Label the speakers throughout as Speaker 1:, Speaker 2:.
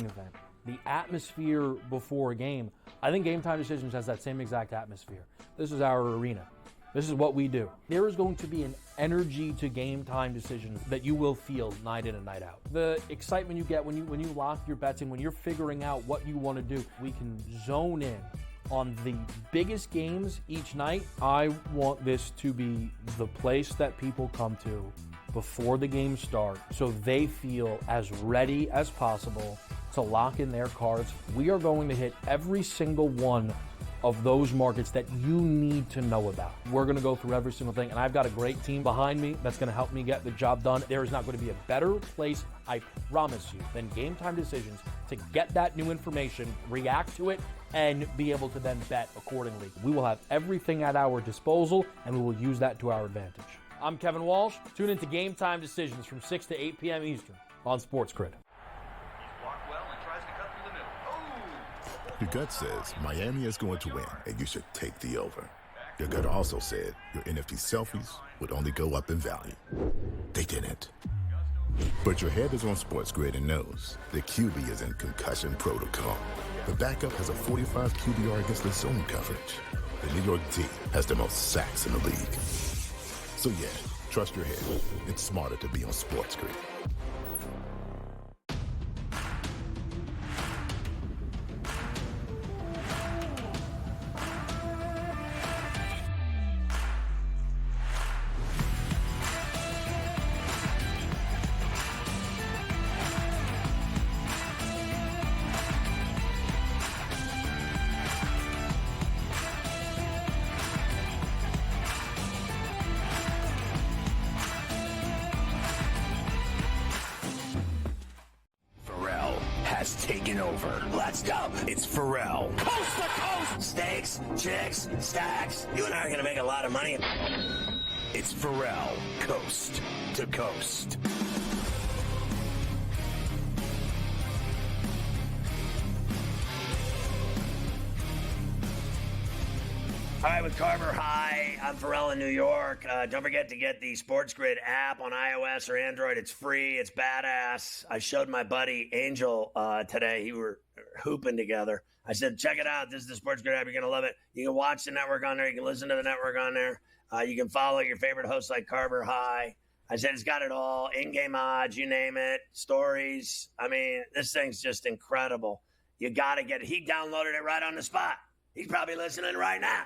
Speaker 1: event. The atmosphere before a game, I think Game Time Decisions has that same exact atmosphere. This is our arena. This is what we do. There is going to be an energy to Game Time Decisions that you will feel night in and night out. The excitement you get when you lock your bets in, when you're figuring out what you want to do, we can zone in on the biggest games each night. I want this to be the place that people come to before the games start so they feel as ready as possible to lock in their cards. We are going to hit every single one of those markets that you need to know about. We're going to go through every single thing, and I've got a great team behind me that's going to help me get the job done. There is not going to be a better place, I promise you, than Game Time Decisions to get that new information, react to it, and be able to then bet accordingly. We will have everything at our disposal, and we will use that to our advantage. I'm Kevin Walsh. Tune into Game Time Decisions from 6 to 8 p.m. Eastern on SportsGrid.
Speaker 2: Your gut says Miami is going to win, and you should take the over. Your gut also said your NFT selfies would only go up in value. They didn't. But your head is on SportsGrid and knows the QB is in concussion protocol. The backup has a 45 QBR against the zone coverage. The New York D has the most sacks in the league. So yeah, trust your head. It's smarter to be on SportsGrid.
Speaker 3: Taking over. Let's go. It's Ferrall. Coast to coast. Steaks, chicks, stacks. You and I are going to make a lot of money. It's Ferrall. Coast to coast. All right, with Carver High, I'm Ferrall in New York. Don't forget to get the SportsGrid app on iOS or Android. It's free. It's badass. I showed my buddy Angel today. We were hooping together. I said, check it out. This is the SportsGrid app. You're going to love it. You can watch the network on there. You can listen to the network on there. You can follow your favorite hosts like Carver High. I said it's got it all. In-game odds, you name it. Stories. I mean, this thing's just incredible. You got to get it. He downloaded it right on the spot. He's probably listening right now.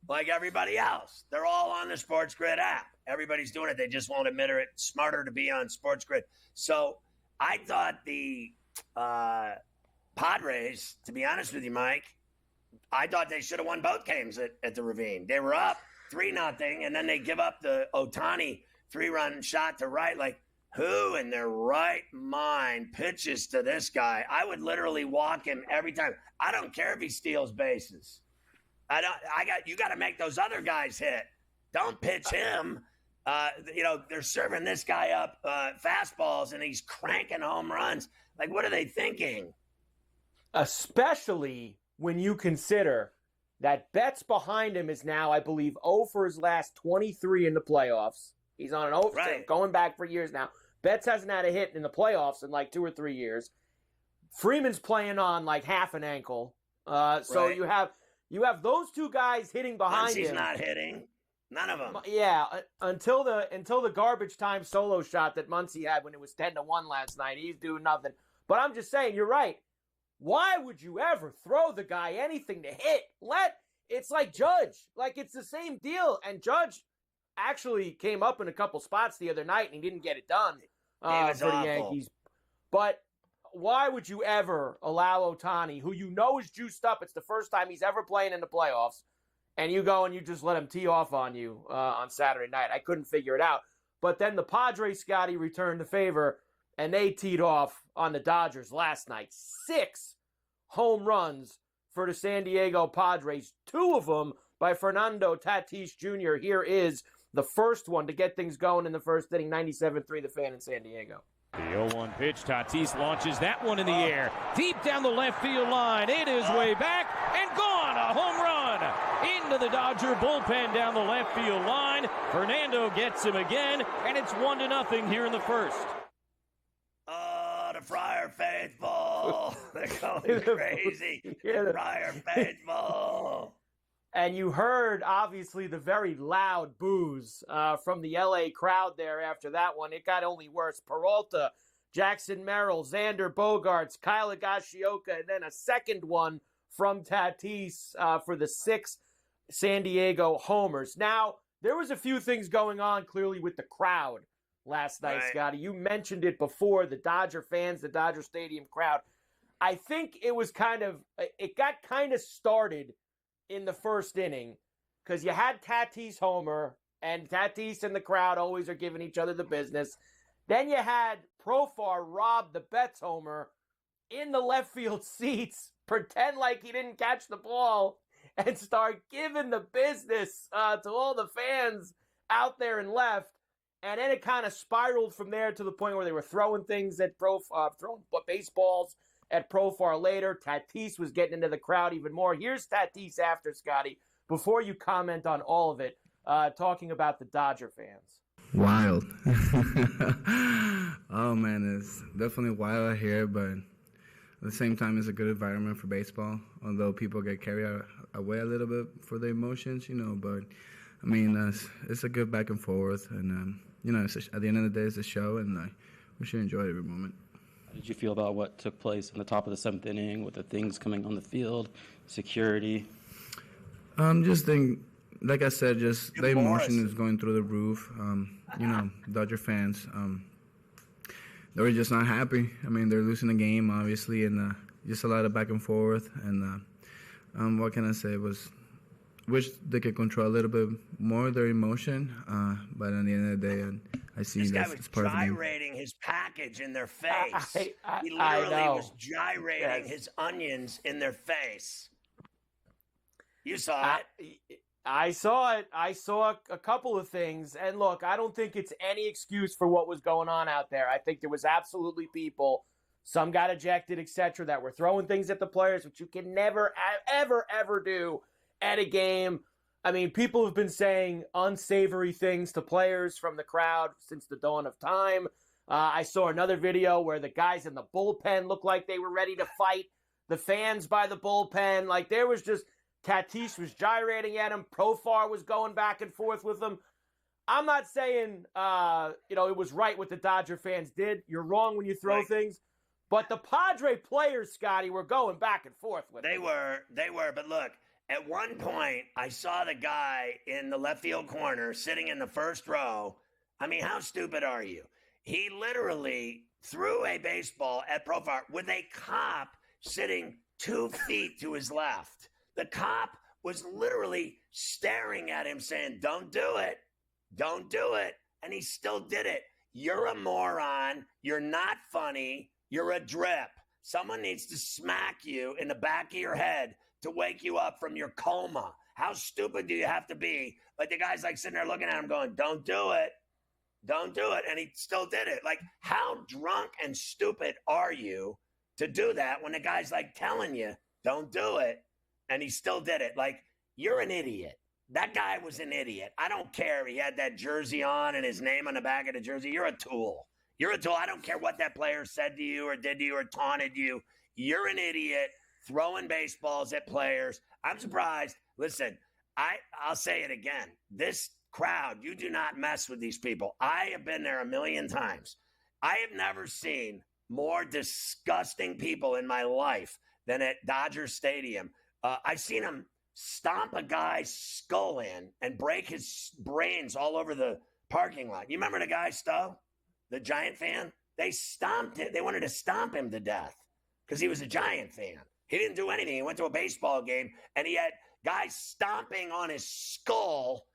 Speaker 3: Like everybody else. They're all on the SportsGrid app. Everybody's doing it. They just won't admit it. It's smarter to be on SportsGrid. So I thought the Padres, to be honest with you, Mike, I thought they should have won both games at the Ravine. They were up 3-0, and then they give up the Ohtani 3-run shot to right. Like, who in their right mind pitches to this guy? I would literally walk him every time. I don't care if he steals bases. You got to make those other guys hit. Don't pitch him. They're serving this guy up fastballs, and he's cranking home runs. Like, what are they thinking?
Speaker 4: Especially when you consider that Betts behind him is now, I believe, 0 for his last 23 in the playoffs. He's on an 0
Speaker 3: right.
Speaker 4: Going back for years now. Betts hasn't had a hit in the playoffs in like 2 or 3 years. Freeman's playing on like half an ankle. So
Speaker 3: right.
Speaker 4: You have those two guys hitting behind him.
Speaker 3: He's not hitting. None of them.
Speaker 4: Yeah, until the garbage time solo shot that Muncy had when it was 10-1 last night. He's doing nothing. But I'm just saying, you're right. Why would you ever throw the guy anything to hit? It's like Judge. Like, it's the same deal. And Judge actually came up in a couple spots the other night, and he didn't get it done for the Yankees. But why would you ever allow Ohtani, who you know is juiced up, it's the first time he's ever playing in the playoffs, and you go and you just let him tee off on you on Saturday night? I couldn't figure it out. But then the Padres, Scotty, returned the favor, and they teed off on the Dodgers last night. 6 home runs for the San Diego Padres, 2 of them by Fernando Tatis Jr. Here is the first one to get things going in the first inning, 97-3, the Fan in San Diego.
Speaker 5: The 0-1 pitch, Tatis launches that one in the air. Deep down the left field line. It is way back and gone. A home run into the Dodger bullpen down the left field line. Fernando gets him again, and it's 1-0 here in the first.
Speaker 3: Oh, the Friar faithful. baseball. They're going crazy. Friar baseball.
Speaker 4: And you heard, obviously, the very loud boos from the L.A. crowd there after that one. It got only worse. Peralta, Jackson Merrill, Xander Bogaerts, Kyle Higashioka, and then a second one from Tatis for the 6 San Diego homers. Now, there was a few things going on, clearly, with the crowd last night,
Speaker 3: Right.
Speaker 4: Scotty. You mentioned it before, the Dodger fans, the Dodger Stadium crowd. I think it got kind of started in the first inning because you had Tatis homer, and Tatis and the crowd always are giving each other the business. Then you had Profar rob the Betts homer in the left field seats, pretend like he didn't catch the ball, and start giving the business to all the fans out there in left. And then it kind of spiraled from there to the point where they were throwing things at throwing baseballs at Profar later. Tatis was getting into the crowd even more. Here's Tatis after, Scotty, before you comment on all of it, talking about the Dodger fans.
Speaker 6: Wild. Oh, man, it's definitely wild out here, but at the same time, it's a good environment for baseball, although people get carried away a little bit for their emotions, but, I mean, it's a good back and forth, and, at the end of the day, it's a show, and we should enjoy every moment.
Speaker 7: How did you feel about what took place in the top of the 7th inning with the things coming on the field, security?
Speaker 6: Just think, like I said, just the emotion is going through the roof. Dodger fans, they were just not happy. I mean, they're losing the game, obviously, and just a lot of back and forth. And what can I say? Wish they could control a little bit more their emotion, but at the end of the day, I see that it's part of the game.
Speaker 3: This guy was gyrating his package in their face. He literally was gyrating his onions in their face. You saw it.
Speaker 4: I saw it. I saw a couple of things. And look, I don't think it's any excuse for what was going on out there. I think there was absolutely people, some got ejected, etc., that were throwing things at the players, which you can never, ever, ever do at a game. I mean, people have been saying unsavory things to players from the crowd since the dawn of time. I saw another video where the guys in the bullpen looked like they were ready to fight the fans by the bullpen. Like, there was just, Tatis was gyrating at him. Profar was going back and forth with him. I'm not saying, it was right what the Dodger fans did. You're wrong when you throw things. But the Padre players, Scotty, were going back and forth with
Speaker 3: They were. But look, at one point, I saw the guy in the left field corner sitting in the first row. I mean, how stupid are you? He literally threw a baseball at Profar with a cop sitting 2 feet to his left. The cop was literally staring at him saying, "Don't do it. Don't do it." And he still did it. You're a moron. You're not funny. You're a drip. Someone needs to smack you in the back of your head to wake you up from your coma. How stupid do you have to be? But the guy's like sitting there looking at him going, "Don't do it. Don't do it." And he still did it. Like, how drunk and stupid are you to do that when the guy's like telling you, "Don't do it." And he still did it. Like, you're an idiot. That guy was an idiot. I don't care. He had that jersey on and his name on the back of the jersey. You're a tool. You're a tool. I don't care what that player said to you or did to you or taunted you. You're an idiot throwing baseballs at players. I'm surprised. Listen, I'll say it again. This crowd, you do not mess with these people. I have been there a million times. I have never seen more disgusting people in my life than at Dodger Stadium. I've seen him stomp a guy's skull in and break his brains all over the parking lot. You remember the guy, Stowe, the Giant fan? They stomped it. They wanted to stomp him to death because he was a Giant fan. He didn't do anything. He went to a baseball game, and he had guys stomping on his skull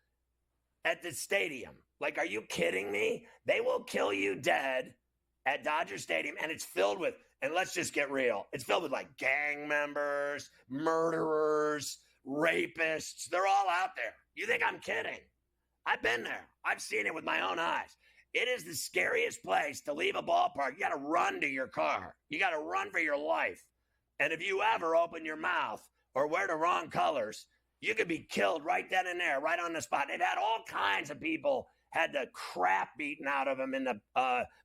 Speaker 3: at the stadium. Like, are you kidding me? They will kill you dead at Dodger Stadium, and it's filled with, and let's just get real, it's filled with like gang members, murderers, rapists. They're all out there. You think I'm kidding? I've been there. I've seen it with my own eyes. It is the scariest place to leave a ballpark. You got to run to your car. You got to run for your life. And if you ever open your mouth or wear the wrong colors, you could be killed right then and there, right on the spot. They've had all kinds of people had the crap beaten out of them in the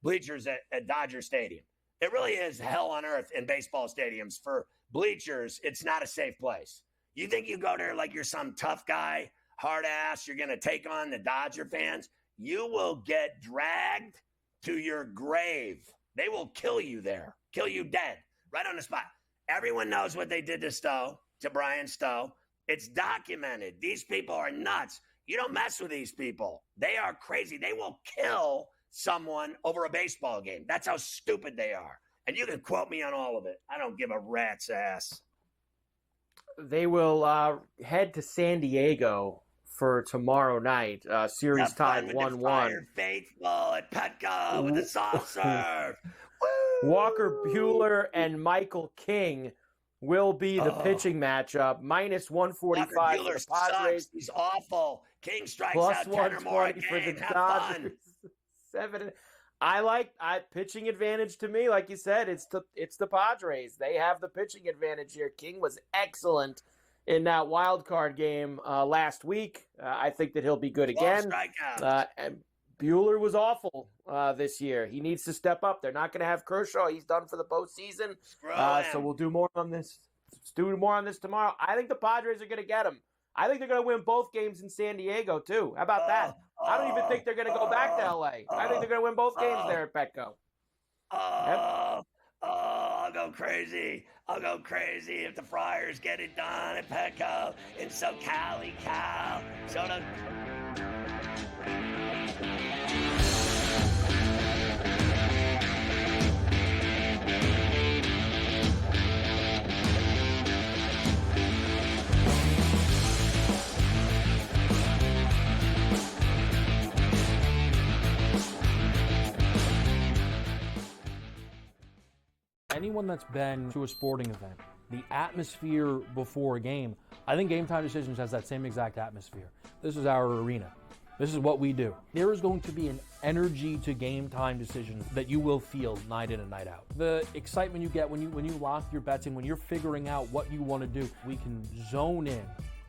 Speaker 3: bleachers at Dodger Stadium. It really is hell on earth in baseball stadiums. For bleachers, it's not a safe place. You think you go there like you're some tough guy, hard ass, you're going to take on the Dodger fans? You will get dragged to your grave. They will kill you there, kill you dead, right on the spot. Everyone knows what they did to Stowe, to Brian Stowe. It's documented. These people are nuts. You don't mess with these people. They are crazy. They will kill someone over a baseball game. That's how stupid they are. And you can quote me on all of it. I don't give a rat's ass.
Speaker 4: They will head to San Diego for tomorrow night. Series tied 1-1.
Speaker 3: Faithful at Petco with a soft serve.
Speaker 4: Walker Buehler and Michael King will be the pitching matchup. Minus 145 for the Padres.
Speaker 3: Sucks. He's awful. King strikes
Speaker 4: Plus
Speaker 3: out 10 or more a game.
Speaker 4: for the
Speaker 3: Have
Speaker 4: Dodgers.
Speaker 3: fun.
Speaker 4: 7. I pitching advantage to me. Like you said, it's the Padres. They have the pitching advantage here. King was excellent in that wild card game last week. I think that he'll be good again. And Buehler was awful this year. He needs to step up. They're not going to have Kershaw. He's done for the postseason. So we'll do more on this. Let's do more on this tomorrow. I think the Padres are going to get him. I think they're going to win both games in San Diego, too. How about that? I don't even think they're going to go back to L.A. I think they're going to win both games there at Petco.
Speaker 3: I'll go crazy. I'll go crazy if the Friars get it done at Petco in SoCal, Cal.
Speaker 1: Anyone that's been to a sporting event, the atmosphere before a game, I think Game Time Decisions has that same exact atmosphere. This is our arena. This is what we do. There is going to be an energy to Game Time Decisions that you will feel night in and night out. The excitement you get when you lock your bets in, when you're figuring out what you want to do, we can zone in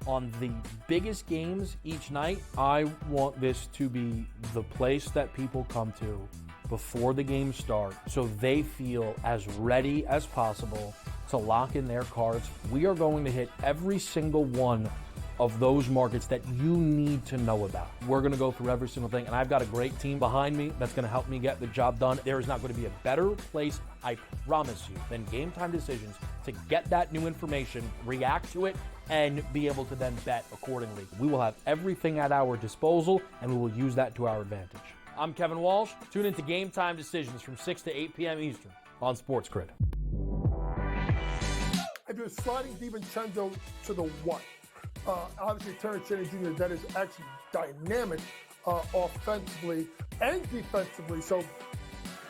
Speaker 1: on the biggest games each night. I want this to be the place that people come to before the games start so they feel as ready as possible to lock in their cards. We are going to hit every single one of those markets that you need to know about. We're going to go through every single thing, and I've got a great team behind me that's going to help me get the job done. There is not going to be a better place, I promise you, than Game Time Decisions to get that new information, react to it, and be able to then bet accordingly. We will have everything at our disposal, and we will use that to our advantage. I'm Kevin Walsh. Tune into Game Time Decisions from 6 to 8 p.m. Eastern on SportsGrid.
Speaker 8: I do a sliding DiVincenzo to the one. Obviously, Terrence Shannon Jr., that is actually dynamic offensively and defensively. So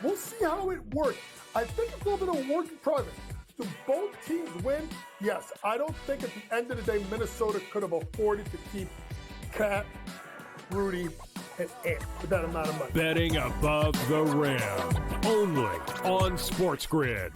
Speaker 8: we'll see how it works. I think it's a little bit of a work in progress. Do both teams win? Yes. I don't think at the end of the day, Minnesota could have afforded to keep Cat, Rudy, and Ant with that amount of money.
Speaker 9: Betting above the rim, only on SportsGrid.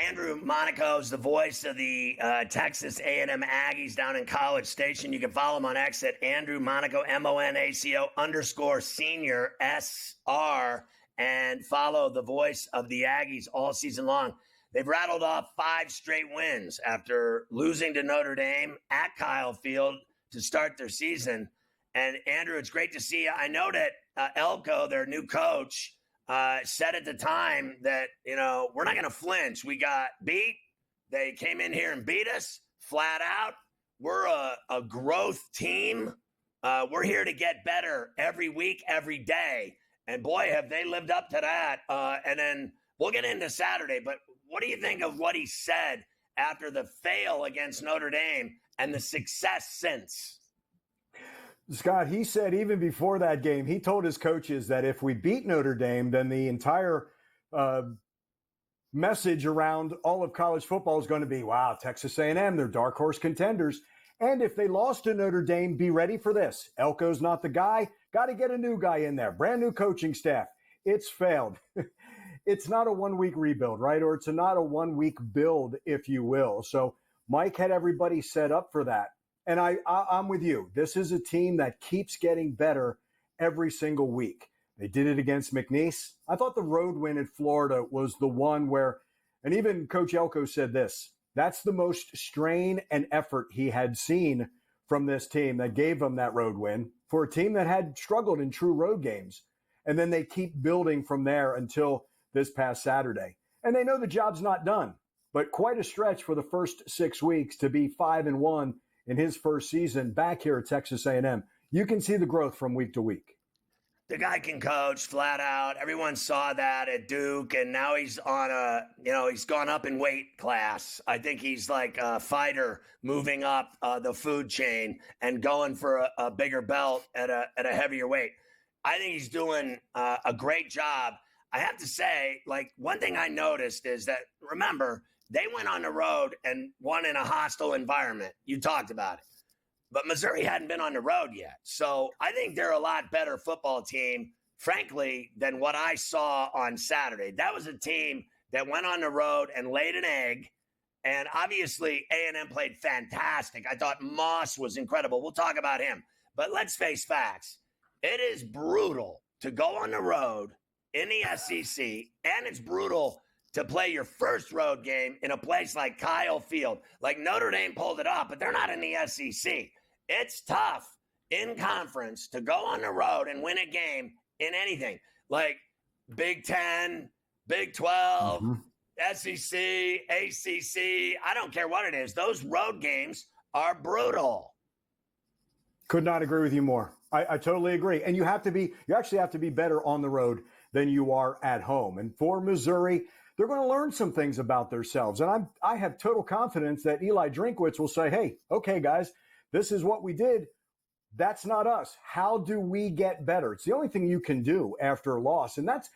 Speaker 3: Andrew Monaco is the voice of the Texas A&M Aggies down in College Station. You can follow him on X at Andrew Monaco, MONACO_senior SR, and follow the voice of the Aggies all season long. They've rattled off 5 straight wins after losing to Notre Dame at Kyle Field to start their season. And Andrew, it's great to see you. I know that Elko, their new coach, said at the time that, we're not going to flinch. We got beat. They came in here and beat us flat out. we're a growth team. We're here to get better every week, every day. And boy, have they lived up to that. And then we'll get into Saturday. But what do you think of what he said after the fail against Notre Dame and the success since?
Speaker 10: Scott, he said even before that game, he told his coaches that if we beat Notre Dame, then the entire message around all of college football is going to be, wow, Texas A&M, they're dark horse contenders. And if they lost to Notre Dame, be ready for this. Elko's not the guy. Got to get a new guy in there. Brand new coaching staff. It's failed. It's not a 1 week rebuild, right? Or it's not a 1 week build, if you will. So Mike had everybody set up for that. And I'm with you. This is a team that keeps getting better every single week. They did it against McNeese. I thought the road win at Florida was the one where, and even Coach Elko said this, that's the most strain and effort he had seen from this team that gave them that road win for a team that had struggled in true road games. And then they keep building from there until this past Saturday. And they know the job's not done, but quite a stretch for the first 6 weeks to be 5-1 in his first season back here at Texas A&M. You can see the growth from week to week.
Speaker 3: The guy can coach flat out. Everyone saw that at Duke, and now he's on he's gone up in weight class. I think he's like a fighter moving up the food chain and going for a bigger belt at a heavier weight. I think he's doing a great job. I have to say, like, one thing I noticed is that, remember, they went on the road and won in a hostile environment. You talked about it. But Missouri hadn't been on the road yet. So I think they're a lot better football team, frankly, than what I saw on Saturday. That was a team that went on the road and laid an egg. And obviously, A&M played fantastic. I thought Moss was incredible. We'll talk about him. But let's face facts. It is brutal to go on the road in the SEC, and it's brutal to play your first road game in a place like Kyle Field. Like Notre Dame pulled it off, but they're not in the SEC. It's tough in conference to go on the road and win a game in anything. Like Big 10, Big 12, SEC, ACC, I don't care what it is. Those road games are brutal.
Speaker 10: Could not agree with you more. I totally agree. And you actually have to be better on the road than you are at home. And for Missouri, they're going to learn some things about themselves. And I have total confidence that Eli Drinkwitz will say, hey, okay, guys, this is what we did. That's not us. How do we get better? It's the only thing you can do after a loss. And that's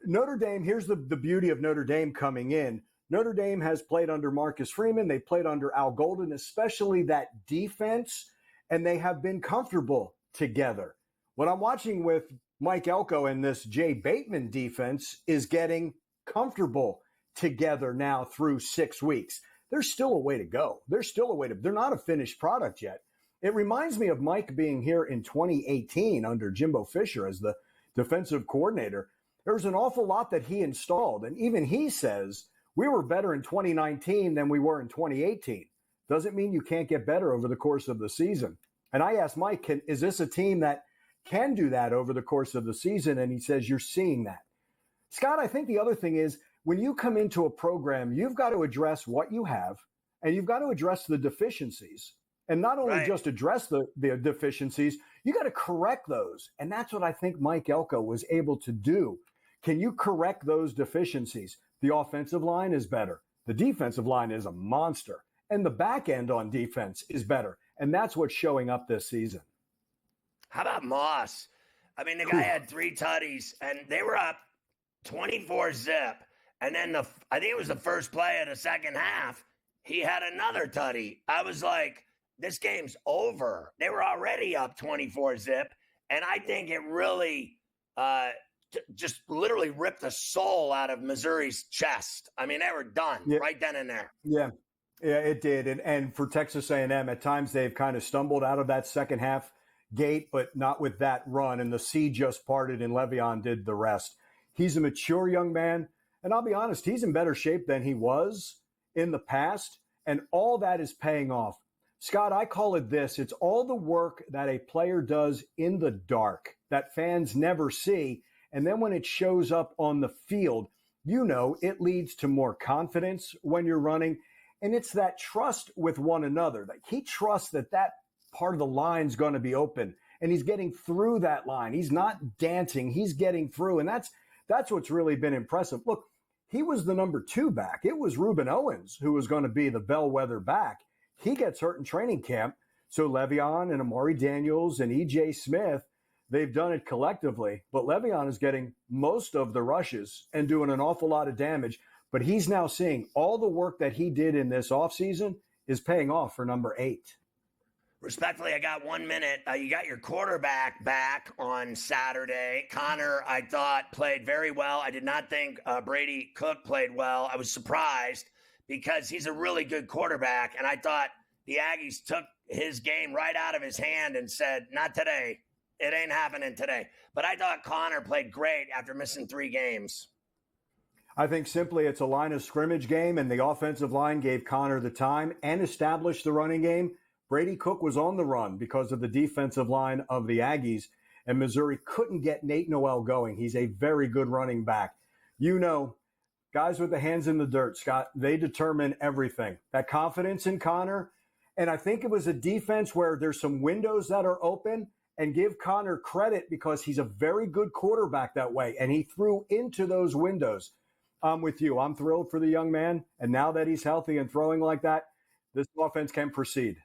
Speaker 10: Notre Dame. Here's the beauty of Notre Dame coming in. Notre Dame has played under Marcus Freeman. They played under Al Golden, especially that defense, and they have been comfortable together. What I'm watching with Mike Elko and this Jay Bateman defense is getting comfortable together now through 6 weeks. There's still a way to go. They're not a finished product yet. It reminds me of Mike being here in 2018 under Jimbo Fisher as the defensive coordinator. There was an awful lot that he installed. And even he says we were better in 2019 than we were in 2018. Doesn't mean you can't get better over the course of the season. And I asked Mike, is this a team that can do that over the course of the season? And he says, you're seeing that. Scott, I think the other thing is when you come into a program, you've got to address what you have and you've got to address the deficiencies. And not only just address the deficiencies, you got to correct those. And that's what I think Mike Elko was able to do. Can you correct those deficiencies? The offensive line is better. The defensive line is a monster. And the back end on defense is better. And that's what's showing up this season.
Speaker 3: How about Moss? I mean, the guy had 3 tutties, and they were up 24-zip. And then I think it was the first play of the second half, he had another tutty. I was like, this game's over. They were already up 24-zip. And I think it really just literally ripped the soul out of Missouri's chest. I mean, they were done right then and there.
Speaker 10: Yeah, it did. And for Texas A&M, at times they've kind of stumbled out of that second half gate, but not with that run. And the sea just parted and Le'Veon did the rest. He's a mature young man. And I'll be honest, he's in better shape than he was in the past. And all that is paying off. Scott, I call it this. It's all the work that a player does in the dark that fans never see. And then when it shows up on the field, it leads to more confidence when you're running. And it's that trust with one another. That he trusts that part of the line's going to be open, and he's getting through that line. He's not dancing. He's getting through, and that's what's really been impressive. Look, he was the number 2 back. It was Reuben Owens who was going to be the bellwether back. He gets hurt in training camp. So Le'Veon and Amari Daniels and E.J. Smith, they've done it collectively. But Le'Veon is getting most of the rushes and doing an awful lot of damage. But he's now seeing all the work that he did in this offseason is paying off for number 8.
Speaker 3: Respectfully, I got 1 minute. You got your quarterback back on Saturday. Connor, I thought, played very well. I did not think Brady Cook played well. I was surprised because he's a really good quarterback, and I thought the Aggies took his game right out of his hand and said, not today. It ain't happening today. But I thought Connor played great after missing 3 games.
Speaker 10: I think simply it's a line of scrimmage game, and the offensive line gave Connor the time and established the running game. Brady Cook was on the run because of the defensive line of the Aggies, and Missouri couldn't get Nate Noel going. He's a very good running back. You know, guys with the hands in the dirt, Scott, they determine everything. That confidence in Connor, and I think it was a defense where there's some windows that are open, and give Connor credit because he's a very good quarterback that way, and he threw into those windows. I'm with you. I'm thrilled for the young man, and now that he's healthy and throwing like that, this offense can proceed.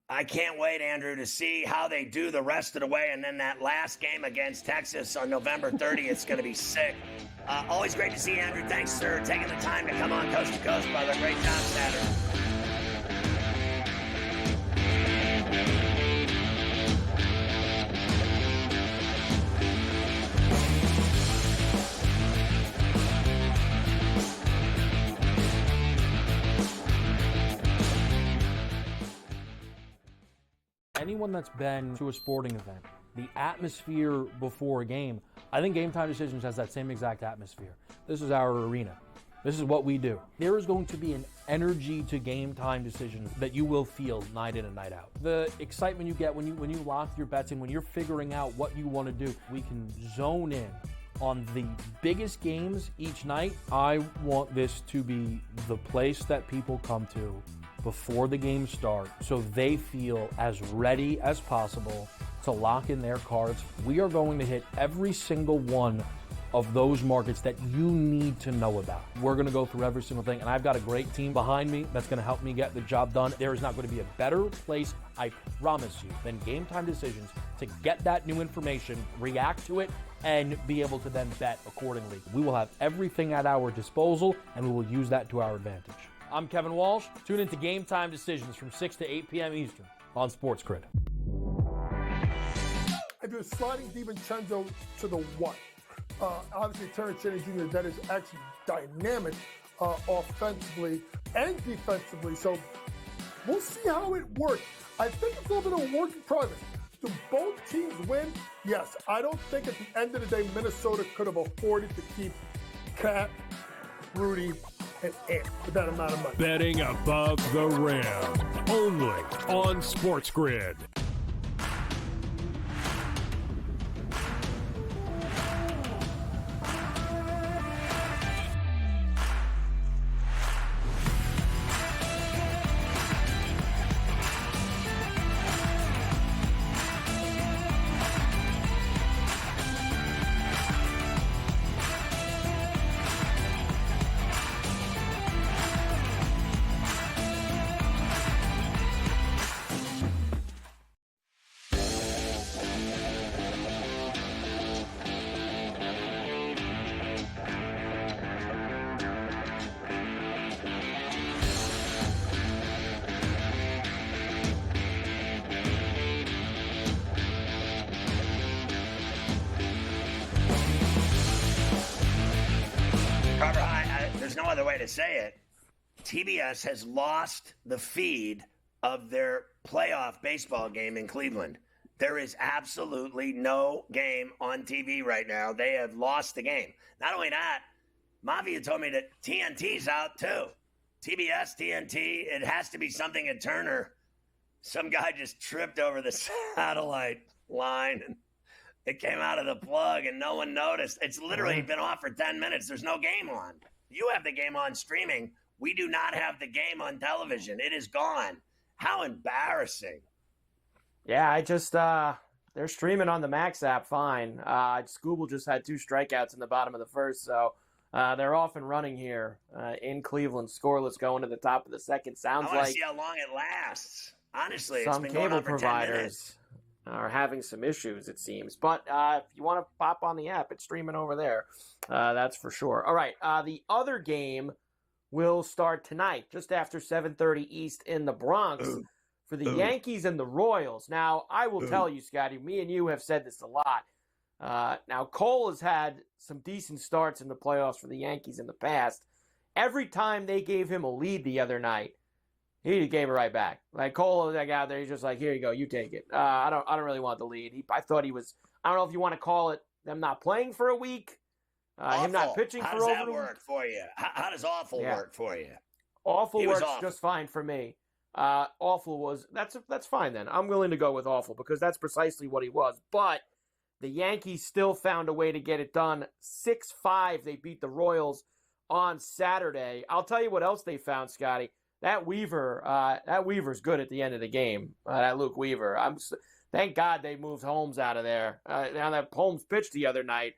Speaker 3: I can't wait, Andrew, to see how they do the rest of the way. And then that last game against Texas on November 30th is going to be sick. Always great to see you, Andrew. Thanks for taking the time to come on Coast to Coast, brother. Great job Saturday.
Speaker 1: Anyone that's been to a sporting event, the atmosphere before a game, I think Game Time Decisions has that same exact atmosphere. This is our arena. This is what we do. There is going to be an energy to Game Time Decisions that you will feel night in and night out. The excitement you get when you lock your bets in, when you're figuring out what you want to do, we can zone in on the biggest games each night. I want this to be the place that people come to before the games start so they feel as ready as possible to lock in their cards. We are going to hit every single one of those markets that you need to know about. We're going to go through every single thing, and I've got a great team behind me that's going to help me get the job done. There is not going to be a better place, I promise you, than Game Time Decisions to get that new information, react to it, and be able to then bet accordingly. We will have everything at our disposal, and we will use that to our advantage. I'm Kevin Walsh. Tune into Game Time Decisions from 6 to 8 p.m. Eastern on SportsGrid.
Speaker 8: I do a sliding DiVincenzo to the 1. Obviously, Terrence Cheney Jr., that is actually dynamic offensively and defensively. So we'll see how it works. I think it's a little bit of a work in progress. Do both teams win? Yes. I don't think at the end of the day, Minnesota could have afforded to keep Cat, Rudy, and Ant with that amount of money.
Speaker 9: Betting above the rim, only on SportsGrid.
Speaker 3: There's no other way to say it. TBS has lost the feed of their playoff baseball game in Cleveland. There is absolutely no game on TV right now. They have lost the game. Not only that, Mafia told me that TNT's out too. TBS, TNT, it has to be something at Turner. Some guy just tripped over the satellite line and it came out of the plug and no one noticed. It's literally been off for 10 minutes. There's no game on. You have the game on streaming. We do not have the game on television. It is gone. How embarrassing.
Speaker 4: Yeah, I just they're streaming on the Max app fine. Scooble just had 2 strikeouts in the bottom of the first, so they're off and running here in Cleveland, scoreless going to the top of the second. Sounds
Speaker 3: I want
Speaker 4: like
Speaker 3: to see how long it lasts. Honestly,
Speaker 4: some
Speaker 3: it's been going
Speaker 4: cable
Speaker 3: on for 10
Speaker 4: providers
Speaker 3: minutes.
Speaker 4: are having some issues, it seems. But if you want to pop on the app, it's streaming over there. That's for sure. All right, the other game will start tonight, just after 7:30 East in the Bronx for the Yankees and the Royals. Now, I will tell you, Scotty, me and you have said this a lot. Now, Cole has had some decent starts in the playoffs for the Yankees in the past. Every time they gave him a lead the other night, he gave it right back. Like Cole was that guy out there, he's just like, here you go, you take it. I don't really want the lead. I thought he was. I don't know if you want to call it them not playing for a week, him not pitching
Speaker 3: How
Speaker 4: for
Speaker 3: does
Speaker 4: over
Speaker 3: that
Speaker 4: a week.
Speaker 3: work for you? How does awful work for you?
Speaker 4: Awful
Speaker 3: He was
Speaker 4: works
Speaker 3: awful.
Speaker 4: just fine for me. Awful was that's fine then. I'm willing to go with awful because that's precisely what he was. But the Yankees still found a way to get it done. 6-5, they beat the Royals on Saturday. I'll tell you what else they found, Scotty. That Weaver's good at the end of the game. That Luke Weaver. Thank God they moved Holmes out of there. Now that Holmes pitched the other night,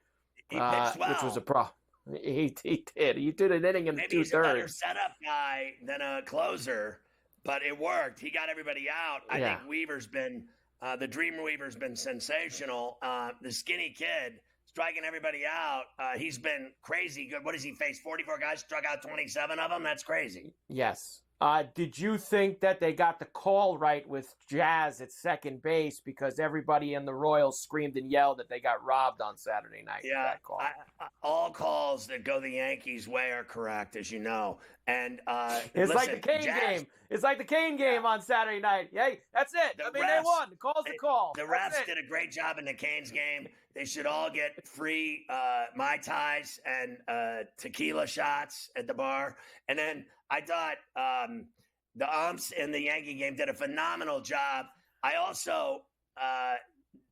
Speaker 3: He pitched well.
Speaker 4: which was a problem. He did. He did an inning in
Speaker 3: Maybe
Speaker 4: 2
Speaker 3: he's a better
Speaker 4: thirds.
Speaker 3: setup guy than a closer, but it worked. He got everybody out. I think Weaver's been the Dream Weaver's been sensational. The skinny kid striking everybody out. He's been crazy good. What does he face? 44 guys, struck out 27 of them. That's crazy.
Speaker 4: Yes. Did you think that they got the call right with Jazz at second base because everybody in the Royals screamed and yelled that they got robbed on Saturday night?
Speaker 3: Yeah,
Speaker 4: That call.
Speaker 3: all calls that go the Yankees' way are correct, as you know. And
Speaker 4: It's like
Speaker 3: listen,
Speaker 4: the Kane
Speaker 3: Jazz,
Speaker 4: game. It's like the Kane game on Saturday night. Hey, that's it.
Speaker 3: The
Speaker 4: they
Speaker 3: refs-
Speaker 4: won. The call's the call.
Speaker 3: The
Speaker 4: That's
Speaker 3: refs
Speaker 4: it.
Speaker 3: did a great job in the Canes game. They should all get free Mai Tais and tequila shots at the bar. And then I thought the umps in the Yankee game did a phenomenal job. I also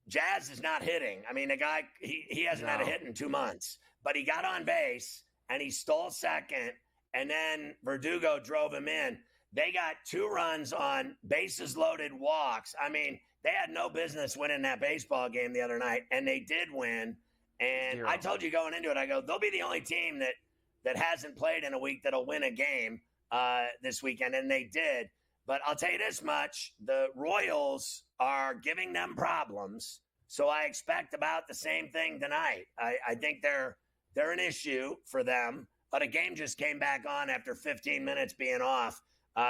Speaker 3: Jazz is not hitting. I mean, the guy he hasn't had a hit in 2 months, but he got on base and he stole second, and then Verdugo drove him in. They got 2 runs on bases loaded walks. I mean, they had no business winning that baseball game the other night, and they did win. And I told you going into it, I go, they'll be the only team that hasn't played in a week that'll win a game this weekend, and they did. But I'll tell you this much, the Royals are giving them problems, so I expect about the same thing tonight. I think they're an issue for them, but a game just came back on after 15 minutes being off.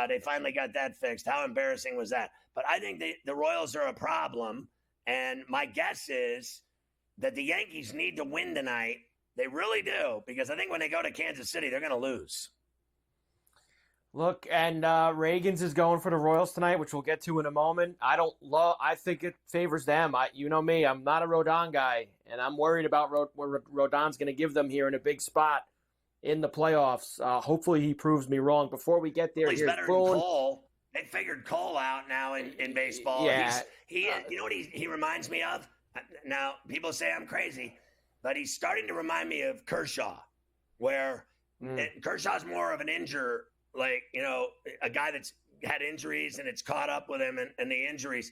Speaker 3: They finally got that fixed. How embarrassing was that? But I think the Royals are a problem, and my guess is that the Yankees need to win tonight. They really do, because I think when they go to Kansas City, they're going to lose.
Speaker 4: Look, and Reagans is going for the Royals tonight, which we'll get to in a moment. I think it favors them. You know me, I'm not a Rodon guy, and I'm worried about what Rodon's going to give them here in a big spot in the playoffs. Hopefully he proves me wrong. Before we get there,
Speaker 3: He's
Speaker 4: here's
Speaker 3: better than
Speaker 4: Bruin.
Speaker 3: Cole. They figured Cole out now in baseball.
Speaker 4: Yeah.
Speaker 3: You know what he reminds me of? Now, people say I'm crazy, but he's starting to remind me of Kershaw, where Kershaw's more of an injurer, like, you know, a guy that's had injuries and it's caught up with him, and the injuries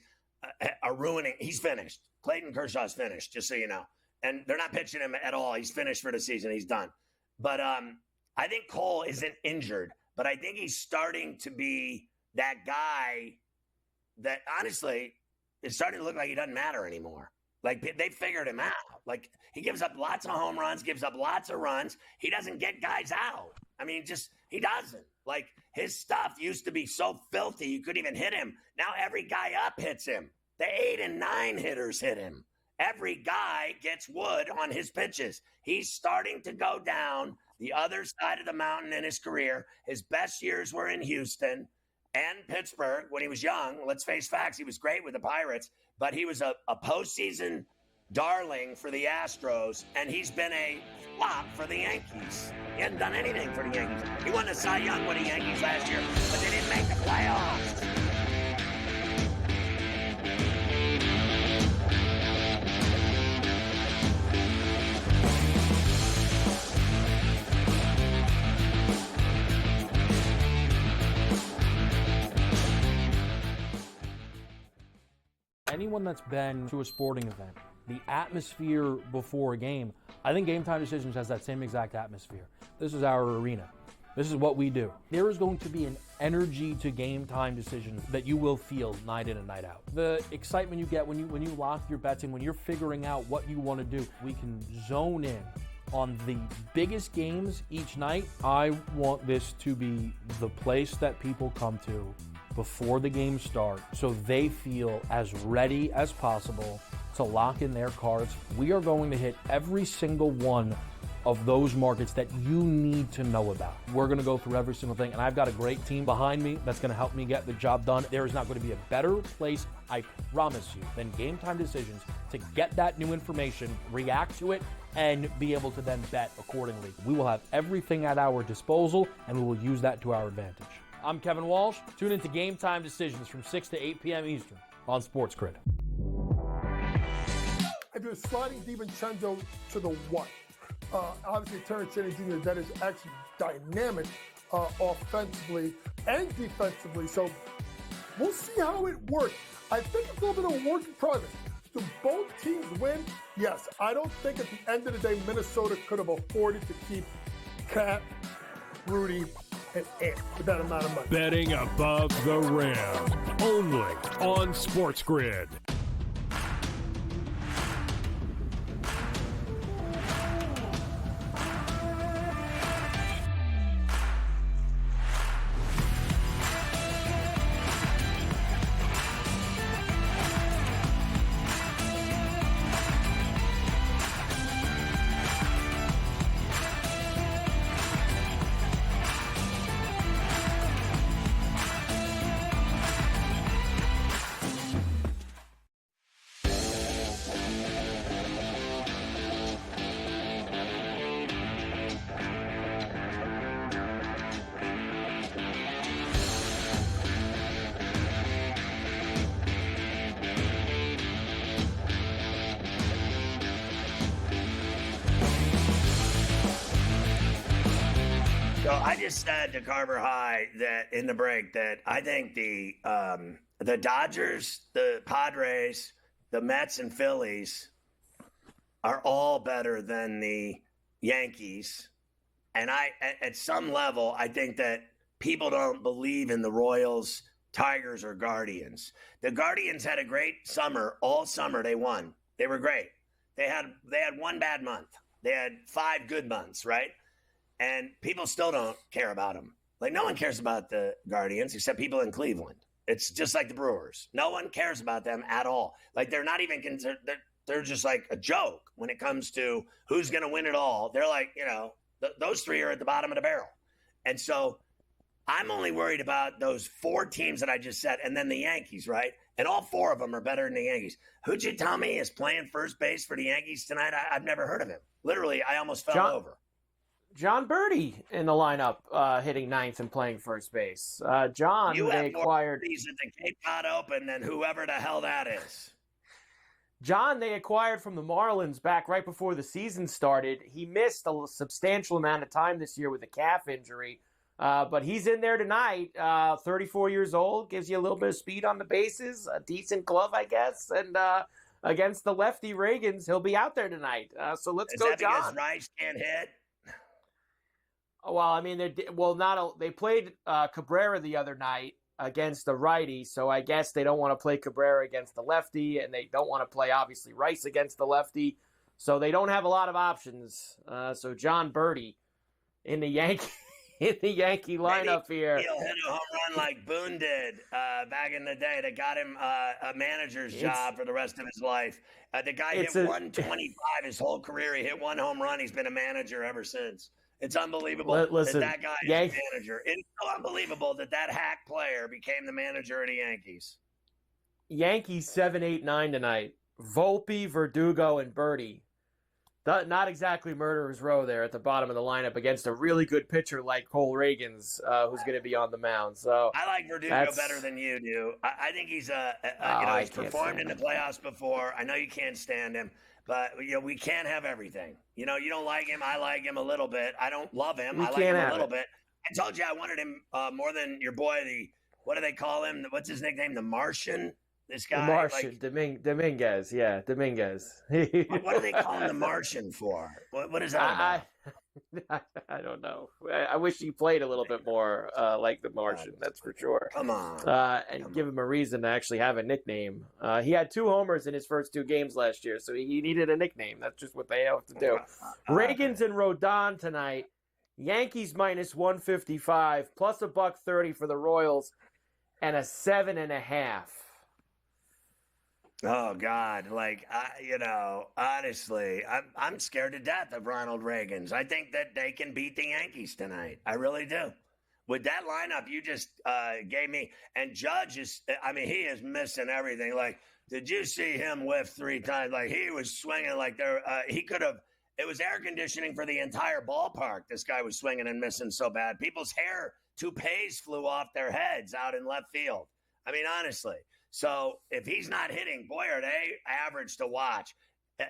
Speaker 3: are ruining. He's finished. Clayton Kershaw's finished, just so you know. And they're not pitching him at all. He's finished for the season. He's done. But I think Cole isn't injured, but I think he's starting to be that guy that, honestly, is starting to look like he doesn't matter anymore. Like, they figured him out. Like, he gives up lots of home runs, gives up lots of runs. He doesn't get guys out. I mean, he doesn't. Like, his stuff used to be so filthy you couldn't even hit him. Now every guy up hits him. The 8 and 9 hitters hit him. Every guy gets wood on his pitches. He's starting to go down the other side of the mountain in his career. His best years were in Houston and Pittsburgh when he was young. Let's face facts. He was great with the Pirates, but he was a postseason darling for the Astros, and he's been a flop for the Yankees. He hasn't done anything for the Yankees. He won the Cy Young with the Yankees last year, but they didn't make the playoffs.
Speaker 1: anyone that's been to a sporting event, the atmosphere before a game, I think Game Time Decisions has that same exact atmosphere. This is our arena. This is what we do. There is going to be an energy to Game Time Decisions that you will feel night in and night out. The excitement you get when you lock your bets in, when you're figuring out what you want to do, we can zone in on the biggest games each night. I want this to be the place that people come to before the games start so they feel as ready as possible to lock in their cards. We are going to hit every single one of those markets that you need to know about. We're going to go through every single thing, and I've got a great team behind me that's going to help me get the job done. There is not going to be a better place, I promise you, than Game Time Decisions to get that new information, react to it, and be able to then bet accordingly. We will have everything at our disposal, and we will use that to our advantage. I'm Kevin Walsh. Tune into Game Time Decisions from 6 to 8 p.m. Eastern on SportsGrid.
Speaker 8: I do a sliding DiVincenzo to the one. Obviously, Terrence Cheney Jr., that is actually dynamic offensively and defensively. So we'll see how it works. I think it's a little bit of a work in progress. Do both teams win? Yes. I don't think at the end of the day, Minnesota could have afforded to keep Cat, Rudy, and Ant with that amount of money.
Speaker 9: Betting above the rim, only on SportsGrid.
Speaker 3: So I just said to Carver High that in the break that I think the Dodgers, the Padres, the Mets, and Phillies are all better than the Yankees. And at some level, I think that people don't believe in the Royals, Tigers, or Guardians. The Guardians had a great summer. All summer they won. They were great. They had one bad month. They had 5 good months, right? And people still don't care about them. Like, no one cares about the Guardians except people in Cleveland. It's just like the Brewers. No one cares about them at all. Like, they're not even considered. They're just like a joke when it comes to who's going to win it all. They're like, those 3 are at the bottom of the barrel. And so I'm only worried about those 4 teams that I just said, and then the Yankees, right? And all 4 of them are better than the Yankees. Who'd you tell me is playing first base for the Yankees tonight? I've never heard of him. Literally, I almost fell over.
Speaker 4: John Birdie in the lineup, hitting 9th and playing first base. John, they acquired
Speaker 3: at the Cape Cod Open than whoever the hell that is.
Speaker 4: John, they acquired from the Marlins back right before the season started. He missed a substantial amount of time this year with a calf injury, but he's in there tonight. 34 years old, gives you a little bit of speed on the bases, a decent glove, I guess, and against the lefty Reagans, he'll be out there tonight. So let's go, John.
Speaker 3: Is that because Rice can't hit?
Speaker 4: Well, I mean, they played Cabrera the other night against the righty, so I guess they don't want to play Cabrera against the lefty, and they don't want to play, obviously, Rice against the lefty, so they don't have a lot of options. So John Birdie in the Yankee lineup here.
Speaker 3: He'll hit a home run like Boone did back in the day that got him a manager's job for the rest of his life. The guy hit 125 his whole career. He hit 1 home run. He's been a manager ever since. It's unbelievable that guy is a manager. It's so unbelievable that hack player became the manager of the Yankees.
Speaker 4: Yankees 7-8-9 tonight. Volpe, Verdugo, and Birdie. Not exactly murderer's row there at the bottom of the lineup against a really good pitcher like Cole Reagans, who's going to be on the mound. So
Speaker 3: I like Verdugo better than you do. I think he's he's performed in the playoffs before. I know you can't stand him. But, we can't have everything. You don't like him. I like him a little bit. I don't love him. I like him a little bit. I told you I wanted him more than your boy, what do they call him? What's his nickname? The Martian? This guy,
Speaker 4: the Martian, Dominguez. Yeah, Dominguez.
Speaker 3: What do they call him the Martian for? What is that about?
Speaker 4: I don't know. I wish he played a little bit more like the Martian, that's for sure.
Speaker 3: Come on.
Speaker 4: And give him a reason to actually have a nickname. He had 2 homers in his first 2 games last year, so he needed a nickname. That's just what they have to do. Reagan's and Rodon tonight. Yankees minus 155, plus $1.30 for the Royals, and a 7.5.
Speaker 3: Oh God! Honestly, I'm scared to death of Ronald Reagan's. I think that they can beat the Yankees tonight. I really do. With that lineup you just gave me, and Judge is, he is missing everything. Like, did you see him whiff 3 times? Like, he was swinging like he could have. It was air conditioning for the entire ballpark. This guy was swinging and missing so bad. People's hair toupees flew off their heads out in left field. I mean, honestly. So if he's not hitting, boy, are they average to watch.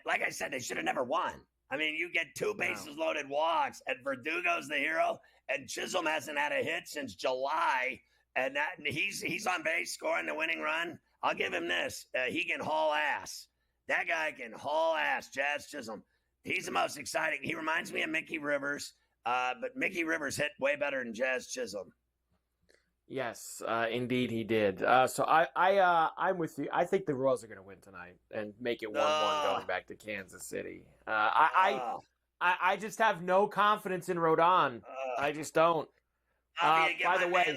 Speaker 3: Like I said, they should have never won. I mean, you get 2 bases loaded walks, and Verdugo's the hero, and Chisholm hasn't had a hit since July, and he's on base scoring the winning run. I'll give him this. He can haul ass. That guy can haul ass, Jazz Chisholm. He's the most exciting. He reminds me of Mickey Rivers, but Mickey Rivers hit way better than Jazz Chisholm.
Speaker 4: Yes, indeed he did. So I'm with you. I think the Royals are going to win tonight and make it 1-1 going back to Kansas City. I just have no confidence in Rodon. I just don't. By the way,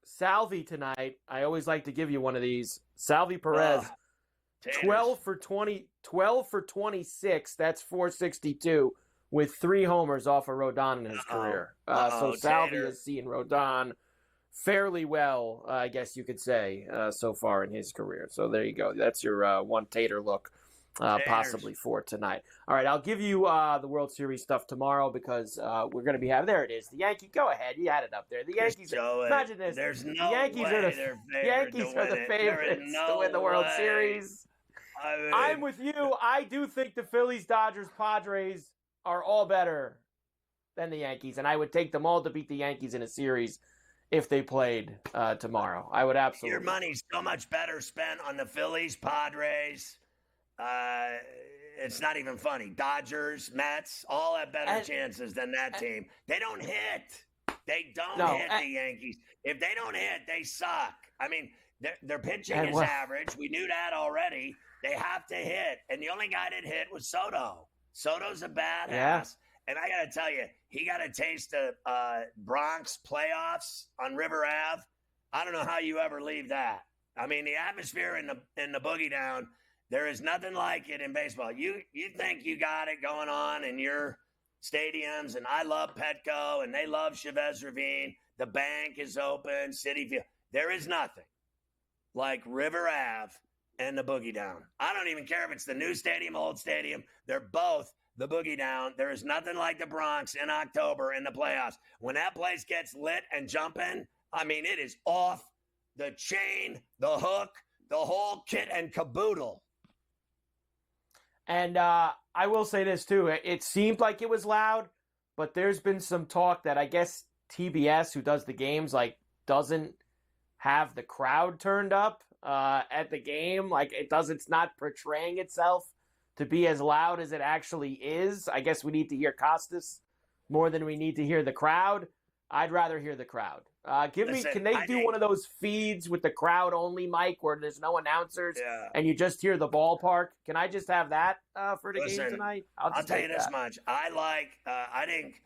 Speaker 4: Salvi tonight. I always like to give you one of these. Salvi Perez, 12 for 26. That's 462 with 3 homers off of Rodon in his career. So Salvi has seen Rodon fairly well, I guess you could say, so far in his career. So there you go. That's your one Tater look possibly for tonight. All right, I'll give you the World Series stuff tomorrow because we're going to be having – there it is. The Yankees – go ahead. You had it up there. The Yankees – imagine this.
Speaker 3: There's no
Speaker 4: the Yankees
Speaker 3: way
Speaker 4: are the favorites to win the World Series. I'm with you. I do think the Phillies, Dodgers, Padres are all better than the Yankees, and I would take them all to beat the Yankees in a series if they played tomorrow. I would absolutely.
Speaker 3: Your money's so much better spent on the Phillies, Padres. It's not even funny. Dodgers, Mets, all have better chances than that team. They don't hit. They don't hit the Yankees. If they don't hit, they suck. I mean, their pitching is average. We knew that already. They have to hit. And the only guy that hit was Soto. Soto's a badass. Yeah. And I got to tell you, he got a taste of Bronx playoffs on River Ave. I don't know how you ever leave that. I mean, the atmosphere in the Boogie Down, there is nothing like it in baseball. You think you got it going on in your stadiums, and I love Petco, and they love Chavez Ravine. The bank is open, Citi Field. There is nothing like River Ave and the Boogie Down. I don't even care if it's the new stadium, old stadium. They're both the Boogie Down. There is nothing like the Bronx in October in the playoffs. When that place gets lit and jumping, I mean, it is off the chain, the hook, the whole kit and caboodle.
Speaker 4: And I will say this, too. It seemed like it was loud, but there's been some talk that I guess TBS, who does the games, doesn't have the crowd turned up at the game. It's not portraying itself to be as loud as it actually is. I guess we need to hear Costas more than we need to hear the crowd. I'd rather hear the crowd. Can they do one of those feeds with the crowd only mic where there's no announcers and you just hear the ballpark? Can I just have that for the game tonight?
Speaker 3: I'll tell you this much. I think,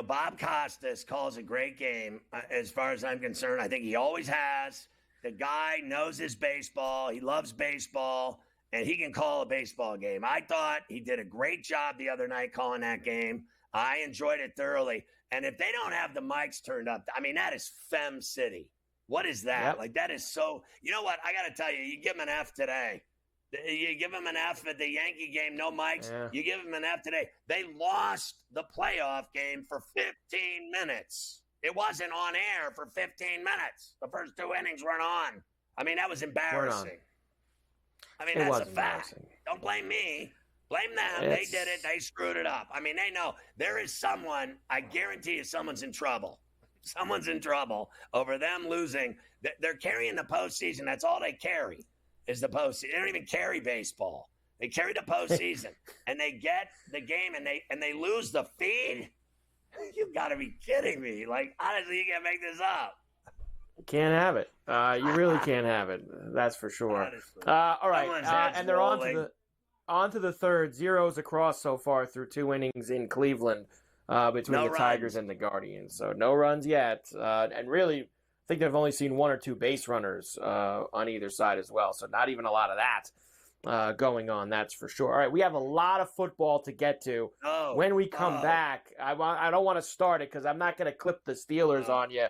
Speaker 3: Bob Costas calls a great game as far as I'm concerned. I think he always has. The guy knows his baseball. He loves baseball. And he can call a baseball game. I thought he did a great job the other night calling that game. I enjoyed it thoroughly. And if they don't have the mics turned up, I mean, that is Fem City. What is that?
Speaker 4: Yep.
Speaker 3: That is so – you know what? I got to tell you, you give him an F today. You give him an F at the Yankee game, no mics. Yeah. You give him an F today. They lost the playoff game for 15 minutes. It wasn't on air for 15 minutes. The first 2 innings weren't on. I mean, that was embarrassing. I mean, that's a fact. Don't blame me. Blame them. They did it. They screwed it up. I mean, they know there is someone. I guarantee you someone's in trouble. Someone's in trouble over them losing. They're carrying the postseason. That's all they carry is the postseason. They don't even carry baseball. They carry the postseason, and they get the game, and they lose the feed. You've got to be kidding me! Like, honestly, you can't make this up.
Speaker 4: Can't have it. You really can't have it. That's for sure. All right, and they're on to the third. 0s across so far through 2 innings in Cleveland between the Tigers and the Guardians. So no runs yet, and really, I think they've only seen 1 or 2 base runners on either side as well. So not even a lot of that going on. That's for sure. All right, we have a lot of football to get to. When we come back, I don't want to start it because I'm not going to clip the Steelers on you.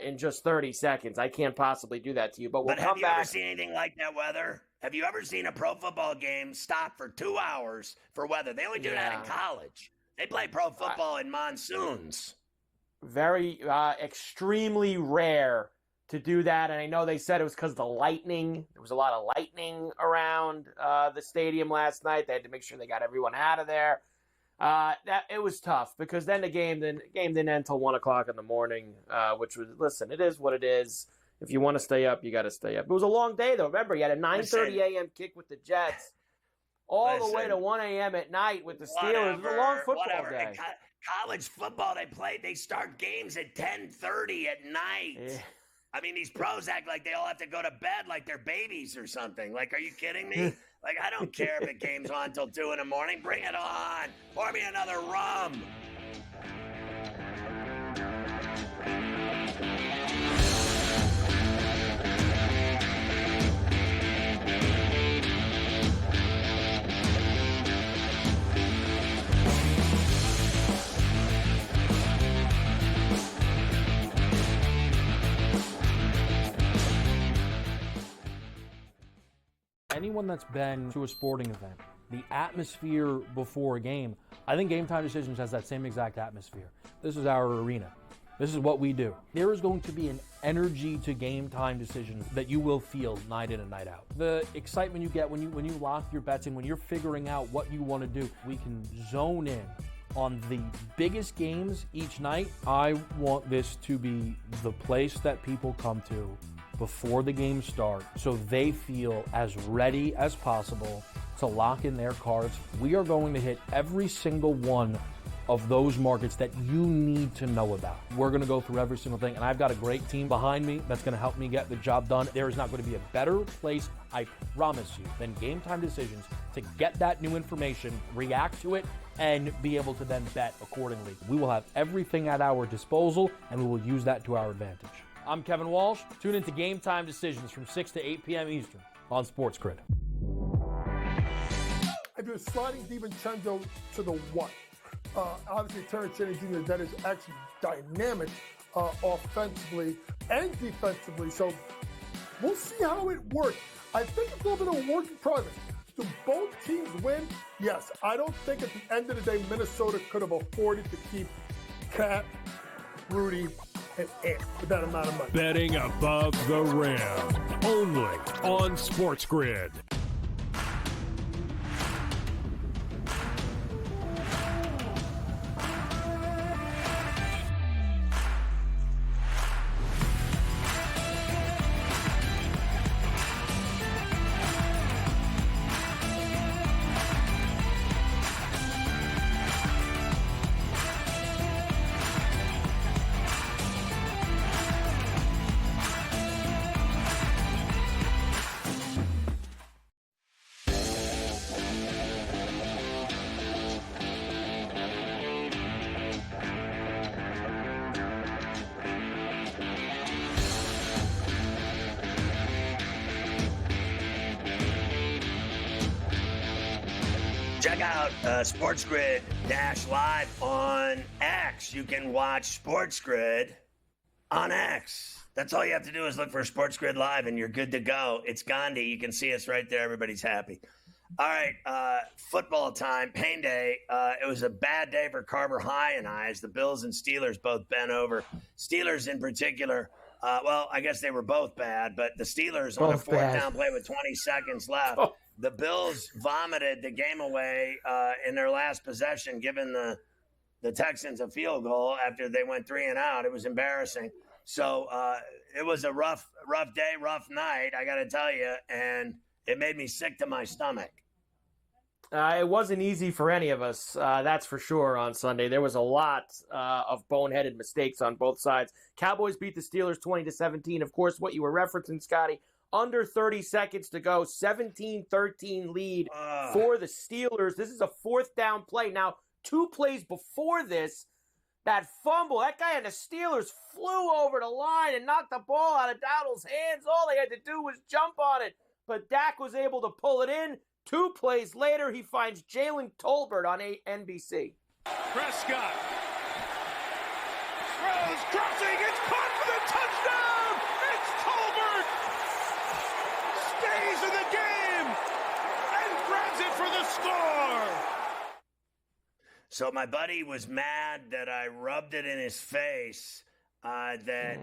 Speaker 4: In just 30 seconds. I can't possibly do that to you, but we'll come back. Have you
Speaker 3: ever seen anything like that weather? Have you ever seen a pro football game stop for 2 hours for weather? They only do that in college. They play pro football in monsoons.
Speaker 4: Very, extremely rare to do that, and I know they said it was because of the lightning. There was a lot of lightning around the stadium last night. They had to make sure they got everyone out of there. That it was tough because then the game didn't end until 1 o'clock in the morning, which was, listen, it is what it is. If you want to stay up, you got to stay up. It was a long day though. Remember, you had a 9:30 a.m. kick with the Jets, the way to 1 a.m. at night with the Steelers. It was a long football day.
Speaker 3: College football, they start games at 10:30 at night. Yeah. I mean, these pros act like they all have to go to bed like they're babies or something. Like, are you kidding me? Like, I don't care if the game's on until 2 in the morning. Bring it on. Pour me another rum.
Speaker 1: Anyone that's been to a sporting event, the atmosphere before a game, I think Game Time Decisions has that same exact atmosphere. This is our arena. This is what we do. There is going to be an energy to Game Time Decisions that you will feel night in and night out. The excitement you get when you lock your bets in, when you're figuring out what you want to do, we can zone in on the biggest games each night. I want this to be the place that people come to before the games start so they feel as ready as possible to lock in their cards. We are going to hit every single one of those markets that you need to know about. We're going to go through every single thing, and I've got a great team behind me that's going to help me get the job done. There is not going to be a better place, I promise you, than Game Time Decisions to get that new information, react to it, and be able to then bet accordingly. We will have everything at our disposal, and we will use that to our advantage. I'm Kevin Walsh. Tune into Game Time Decisions from 6 to 8 p.m. Eastern on SportsGrid.
Speaker 8: If you're sliding DiVincenzo to the what? Obviously, Terrence Cheney Jr., that is actually dynamic offensively and defensively. So we'll see how it works. I think it's a little bit of a work in progress. Do both teams win? Yes. I don't think at the end of the day, Minnesota could have afforded to keep Cat, Rudy, and Ant with that amount of money.
Speaker 9: Betting above the rim, only on SportsGrid.
Speaker 3: Check out SportsGrid Live on X. You can watch SportsGrid on X. That's all you have to do is look for SportsGrid Live and you're good to go. It's Gandhi. You can see us right there. Everybody's happy. All right, football time, pain day. It was a bad day for Carver High and I as the Bills and Steelers both bent over. Steelers in particular, well, I guess they were both bad, but the Steelers on a fourth down play with 20 seconds left. The Bills vomited the game away in their last possession, given the the Texans a field goal after they went 3 and out. It was embarrassing. So it was a rough day, rough night, I got to tell you, and it made me sick to my stomach.
Speaker 4: It wasn't easy for any of us, that's for sure, on Sunday. There was a lot of boneheaded mistakes on both sides. Cowboys beat the Steelers 20-17. Of course, what you were referencing, Scotty, under 30 seconds to go, 17-13 lead for the Steelers. This is a fourth down play. Now, 2 plays before this, that fumble, that guy on the Steelers flew over the line and knocked the ball out of Dowdle's hands. All they had to do was jump on it, but Dak was able to pull it in. 2 plays later, he finds Jalen Tolbert on NBC.
Speaker 5: Prescott throws, crossing, it's caught for the touchdown! It's Tolbert! Stays in the game and grabs it for the score!
Speaker 3: So my buddy was mad that I rubbed it in his face that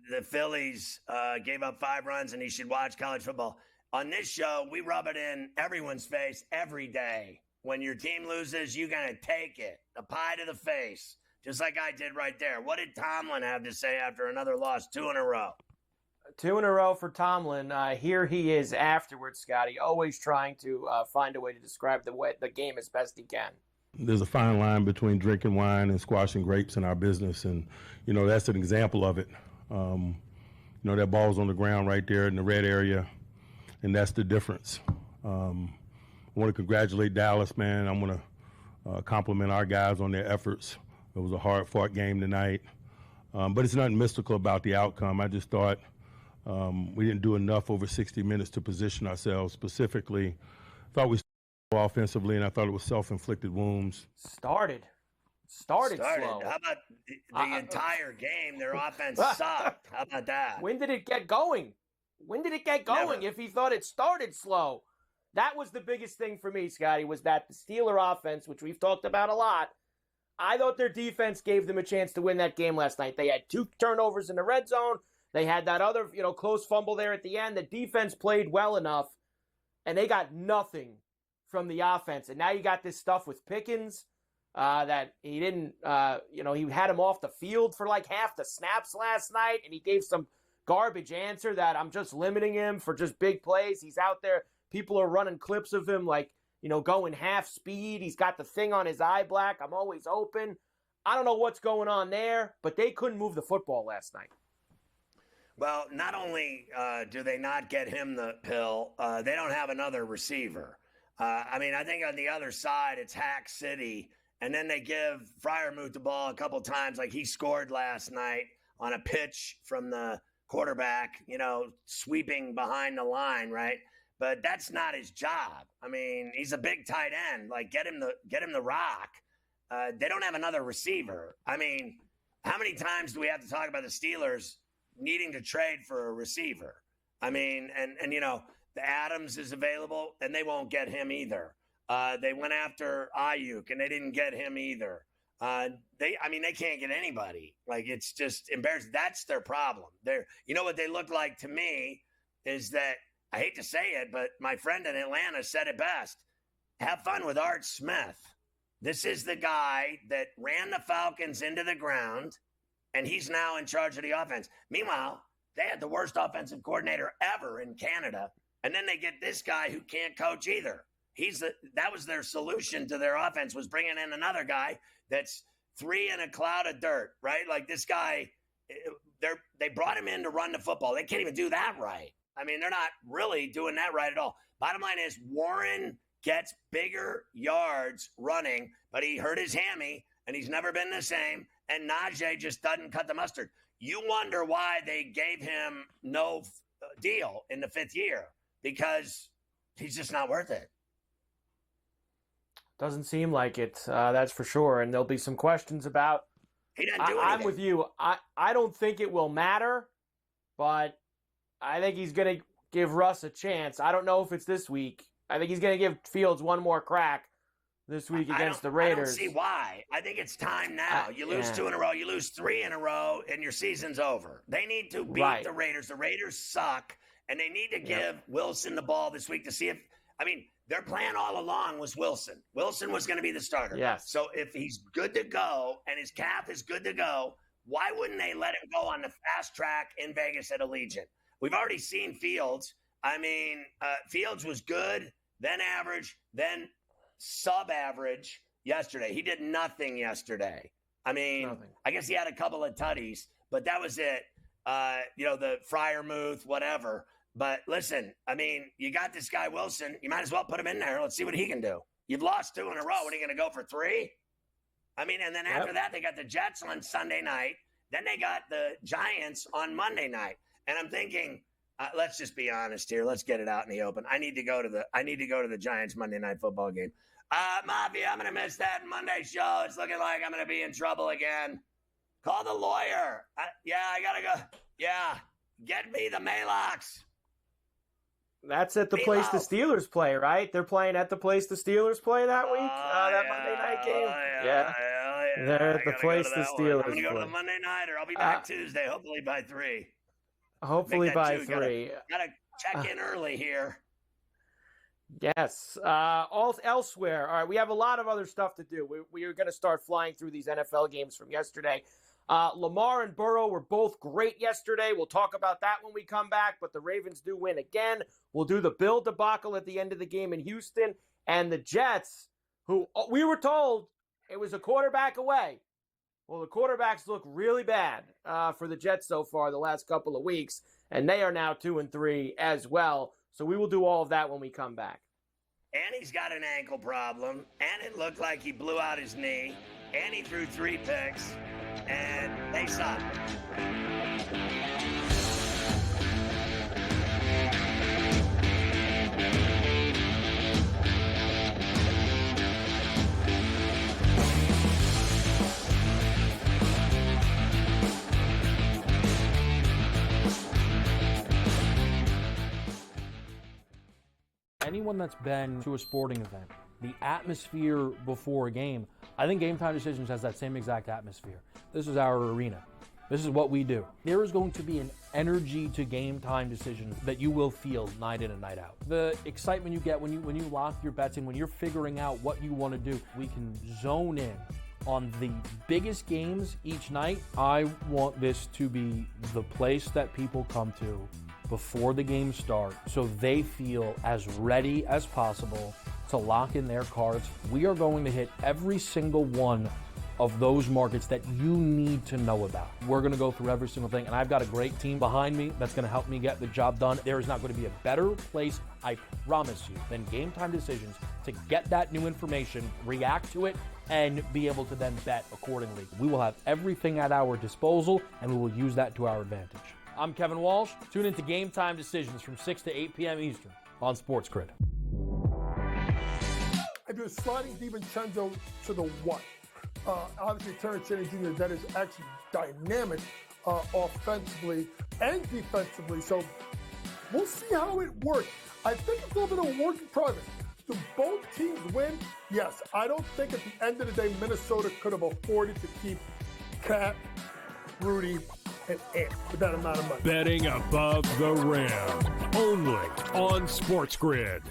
Speaker 3: the Phillies gave up 5 runs and he should watch college football. On this show, we rub it in everyone's face every day. When your team loses, you're going to take it. A pie to the face, just like I did right there. What did Tomlin have to say after another loss, 2 in a row?
Speaker 4: 2 in a row for Tomlin. Here he is afterwards, Scotty, always trying to find a way to describe the game as best he can.
Speaker 11: There's a fine line between drinking wine and squashing grapes in our business, and, that's an example of it. That ball's on the ground right there in the red area, and that's the difference. I want to congratulate Dallas, man. I want to compliment our guys on their efforts. It was a hard-fought game tonight, but it's nothing mystical about the outcome. I just thought we didn't do enough over 60 minutes to position ourselves specifically. Thought we offensively, and I thought it was self-inflicted wounds.
Speaker 4: Started slow.
Speaker 3: How about the entire game? Their offense sucked. How about that?
Speaker 4: When did it get going? Never. If he thought it started slow? That was the biggest thing for me, Scotty, was that the Steeler offense, which we've talked about a lot, I thought their defense gave them a chance to win that game last night. They had 2 turnovers in the red zone. They had that other, close fumble there at the end. The defense played well enough, and they got nothing from the offense. And now you got this stuff with Pickens that he didn't, he had him off the field for like half the snaps last night, and he gave some garbage answer that I'm just limiting him for just big plays. He's out there. People are running clips of him like, going half speed. He's got the thing on his eye black. I'm always open. I don't know what's going on there, but they couldn't move the football last night.
Speaker 3: Well, not only do they not get him the pill, they don't have another receiver. I think on the other side, it's Hack City, and then they give Freiermuth the ball a couple times, like he scored last night on a pitch from the quarterback, sweeping behind the line, right? But that's not his job. He's a big tight end. Like, get him the rock. They don't have another receiver. How many times do we have to talk about the Steelers needing to trade for a receiver? The Adams is available, and they won't get him either. They went after Ayuk, and they didn't get him either. They can't get anybody. Like, it's just embarrassing. That's their problem. What they look like to me is that, I hate to say it, but my friend in Atlanta said it best. Have fun with Art Smith. This is the guy that ran the Falcons into the ground, and he's now in charge of the offense. Meanwhile, they had the worst offensive coordinator ever in Canada. And then they get this guy who can't coach either. That was their solution to their offense, was bringing in another guy that's 3 in a cloud of dirt, right? Like, this guy, they brought him in to run the football. They can't even do that right. They're not really doing that right at all. Bottom line is, Warren gets bigger yards running, but he hurt his hammy, and he's never been the same. And Najee just doesn't cut the mustard. You wonder why they gave him no deal in the 5th year. Because he's just not worth it.
Speaker 4: Doesn't seem like it, that's for sure. And there'll be some questions about.
Speaker 3: He doesn't do anything.
Speaker 4: I'm with you. I don't think it will matter, but I think he's going to give Russ a chance. I don't know if it's this week. I think he's going to give Fields one more crack this week against the Raiders.
Speaker 3: I don't see why. I think it's time now. You lose 2 in a row, you lose 3 in a row, and your season's over. They need to beat the Raiders. The Raiders suck. And they need to give Wilson the ball this week to see if I mean, their plan all along was Wilson. Wilson was going to be the starter.
Speaker 4: Yes.
Speaker 3: So if he's good to go and his calf is good to go, why wouldn't they let him go on the fast track in Vegas at Allegiant? We've already seen Fields. I mean, Fields was good, then average, then sub-average yesterday. He did nothing yesterday. I mean, I guess he had a couple of tutties, but that was it. The Freiermuth, whatever. But listen, I mean, you got this guy Wilson. You might as well put him in there. Let's see what he can do. You've lost 2 in a row. What are you going to go for 3? I mean, and then after that, they got the Jets on Sunday night. Then they got the Giants on Monday night. And I'm thinking, let's just be honest here. Let's get it out in the open. I need to go to the Giants Monday Night Football game. Mafia, I'm going to miss that Monday show. It's looking like I'm going to be in trouble again. Call the lawyer. I got to go. Yeah, get me the Maylocks.
Speaker 4: That's at the place the Steelers play, right? They're playing at the place the Steelers play that week, that Monday night game. Yeah. They're at the place the Steelers play.
Speaker 3: I'm going to go to the Monday night, or I'll be back Tuesday, hopefully by 3.
Speaker 4: Hopefully by 3.
Speaker 3: Got to check in early here.
Speaker 4: Yes. Elsewhere. All right, we have a lot of other stuff to do. We are going to start flying through these NFL games from yesterday. Lamar and Burrow were both great yesterday. We'll talk about that when we come back, but the Ravens do win again. We'll do the Bill debacle at the end of the game in Houston. And the Jets, who we were told it was a quarterback away. Well, the quarterbacks look really bad for the Jets so far the last couple of weeks, and they are now 2-3 as well. So we will do all of that when we come back.
Speaker 3: And he's got an ankle problem, and it looked like he blew out his knee, and he threw 3 picks, and they suck.
Speaker 1: Anyone that's been to a sporting event, the atmosphere before a game, I think Game Time Decisions has that same exact atmosphere. This is our arena. This is what we do. There is going to be an energy to Game Time Decisions that you will feel night in and night out. The excitement you get when you lock your bets in, when you're figuring out what you want to do, we can zone in on the biggest games each night. I want this to be the place that people come to before the games start so they feel as ready as possible to lock in their cards. We are going to hit every single one of those markets that you need to know about. We're going to go through every single thing, and I've got a great team behind me that's going to help me get the job done. There is not going to be a better place, I promise you, than Game Time Decisions to get that new information, react to it, and be able to then bet accordingly. We will have everything at our disposal, and we will use that to our advantage. I'm Kevin Walsh. Tune into Game Time Decisions from 6 to 8 p.m. Eastern on SportsGrid.
Speaker 8: I do a sliding DiVincenzo to the what? Obviously, Terrence Shannon Jr., that is actually dynamic offensively and defensively. So we'll see how it works. I think it's a little bit of a work in progress. Do both teams win? Yes. I don't think at the end of the day, Minnesota could have afforded to keep Cat, Rudy, and Ant with that amount of money.
Speaker 9: Betting above the rim, only on SportsGrid.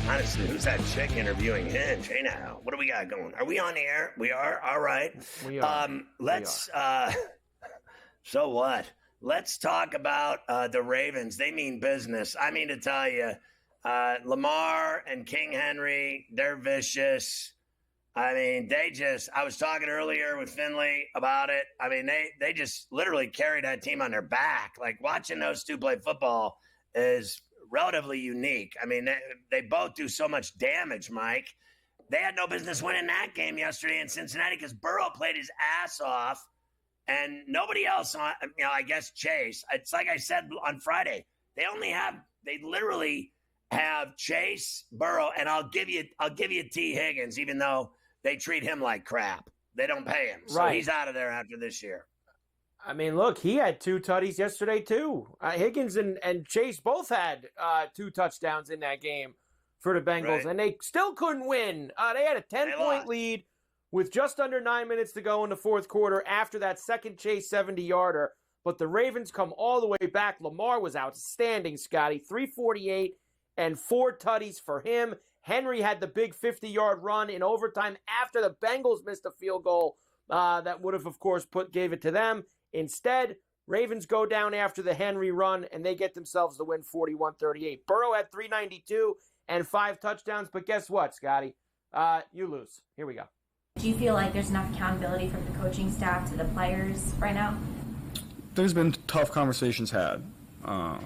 Speaker 3: Honestly, who's that chick interviewing Hinge? Hey now, what do we got going? Are we on the air? We are? All right.
Speaker 4: We are.
Speaker 3: So what? Let's talk about the Ravens. They mean business. I mean to tell you, Lamar and King Henry, they're vicious. I mean, I was talking earlier with Finley about it. I mean, they just literally carried that team on their back. Like, watching those two play football is relatively unique. I mean, they both do so much damage, Mike. They had no business winning that game yesterday in Cincinnati because Burrow played his ass off, and nobody else on, I guess Chase. It's like I said on Friday. They literally have Chase, Burrow, and I'll give you T. Higgins, even though they treat him like crap. They don't pay him. So He's out of there after this year.
Speaker 4: I mean, look, he had 2 tutties yesterday, too. Higgins and Chase both had 2 touchdowns in that game for the Bengals, and they still couldn't win. They had a 10-point lead with just under 9 minutes to go in the fourth quarter after that second Chase 70-yarder. But the Ravens come all the way back. Lamar was outstanding, Scotty. 348 and 4 tutties for him. Henry had the big 50-yard run in overtime after the Bengals missed a field goal that would have, of course, gave it to them. Instead, Ravens go down after the Henry run, and they get themselves the win 41-38. Burrow had 392 and 5 touchdowns, but guess what, Scotty? You lose. Here we go.
Speaker 12: Do you feel like there's enough accountability from the coaching staff to the players right now?
Speaker 13: There's been tough conversations had. I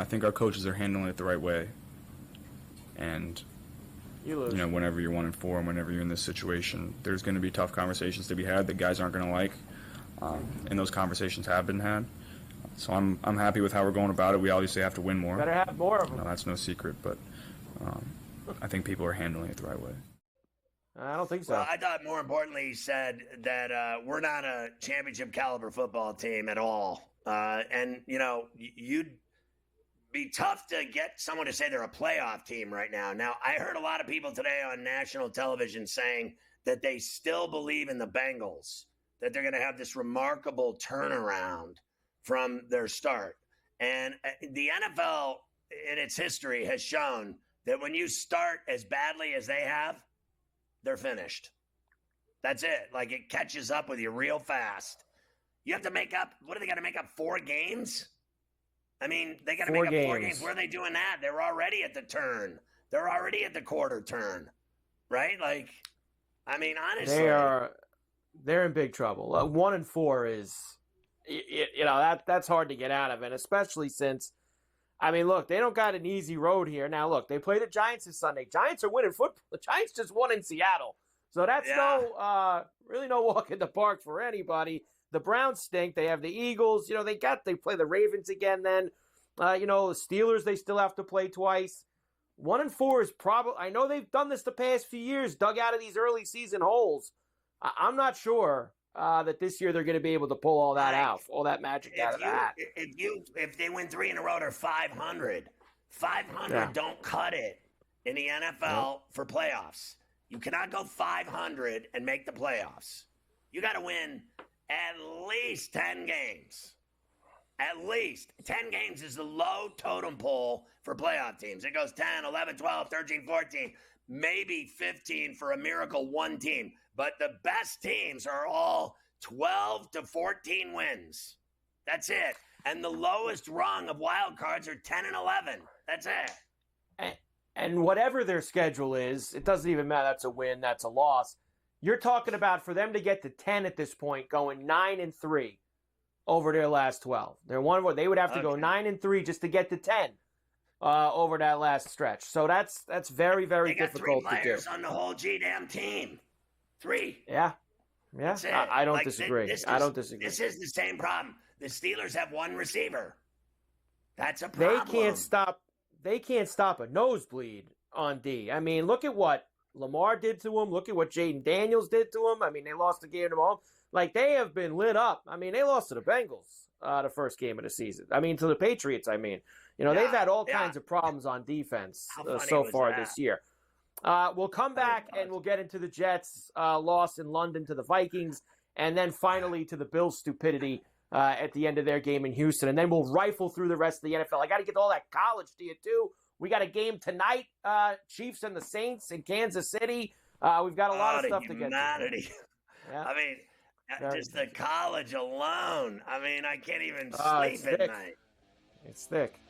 Speaker 13: think our coaches are handling it the right way. And, whenever you're 1-4 and whenever you're in this situation, there's going to be tough conversations to be had that guys aren't going to like. And those conversations have been had. So I'm happy with how we're going about it. We obviously have to win more.
Speaker 4: Better have more of them.
Speaker 13: No, that's no secret, but I think people are handling it the right way.
Speaker 4: I don't think so.
Speaker 3: Well, I thought more importantly he said that we're not a championship caliber football team at all. And, you'd be tough to get someone to say they're a playoff team right now. Now, I heard a lot of people today on national television saying that they still believe in the Bengals, that they're going to have this remarkable turnaround from their start. And the NFL in its history has shown that when you start as badly as they have, they're finished. That's it. Like, it catches up with you real fast. You have to make up, what do they got to make up, 4 games? I mean, they got to make up 4 games. Where are they doing that? They're already at the turn. They're already at the quarter turn, right? Like, I mean, honestly.
Speaker 4: They're in big trouble. 1-4 is, that's hard to get out of, and especially since, I mean, look, they don't got an easy road here. Now, look, they play the Giants this Sunday. Giants are winning football. The Giants just won in Seattle. So that's really no walk in the park for anybody. The Browns stink. They have the Eagles. They play the Ravens again then. The Steelers, they still have to play twice. 1-4 is probably, I know they've done this the past few years, dug out of these early season holes. I'm not sure that this year they're going to be able to pull all that out, all that magic out of that.
Speaker 3: If they win 3 in a row, they're 500. 500 don't cut it in the NFL for playoffs. You cannot go 500 and make the playoffs. You got to win at least 10 games. At least 10 games is the low totem pole for playoff teams. It goes 10, 11, 12, 13, 14, maybe 15 for a miracle one team. But the best teams are all 12 to 14 wins. That's it. And the lowest rung of wild cards are 10 and 11. That's it.
Speaker 4: And whatever their schedule is, it doesn't even matter. That's a win. That's a loss. You're talking about for them to get to 10 at this point, going 9-3 over their last 12. They would have to go 9-3 just to get to 10 over that last stretch. So that's very, very difficult to do.
Speaker 3: 3 players on the whole G-damn team. 3.
Speaker 4: Yeah. I don't disagree. I don't disagree.
Speaker 3: This is the same problem. The Steelers have 1 receiver. That's a problem.
Speaker 4: They can't stop a nosebleed on D. I mean, look at what Lamar did to him. Look at what Jaden Daniels did to him. I mean, they lost the game to them all. Like, they have been lit up. I mean, they lost to the Bengals the first game of the season. I mean, to the Patriots, I mean. They've had all kinds of problems on defense so far this year. We'll come back and we'll get into the Jets' loss in London to the Vikings, and then finally to the Bills' stupidity at the end of their game in Houston. And then we'll rifle through the rest of the NFL. I got to get all that college to you, too. We got a game tonight, Chiefs and the Saints in Kansas City. We've got a lot of stuff to get to.
Speaker 3: Yeah. I mean, just the college alone. I mean, I can't even sleep at night.
Speaker 4: It's thick.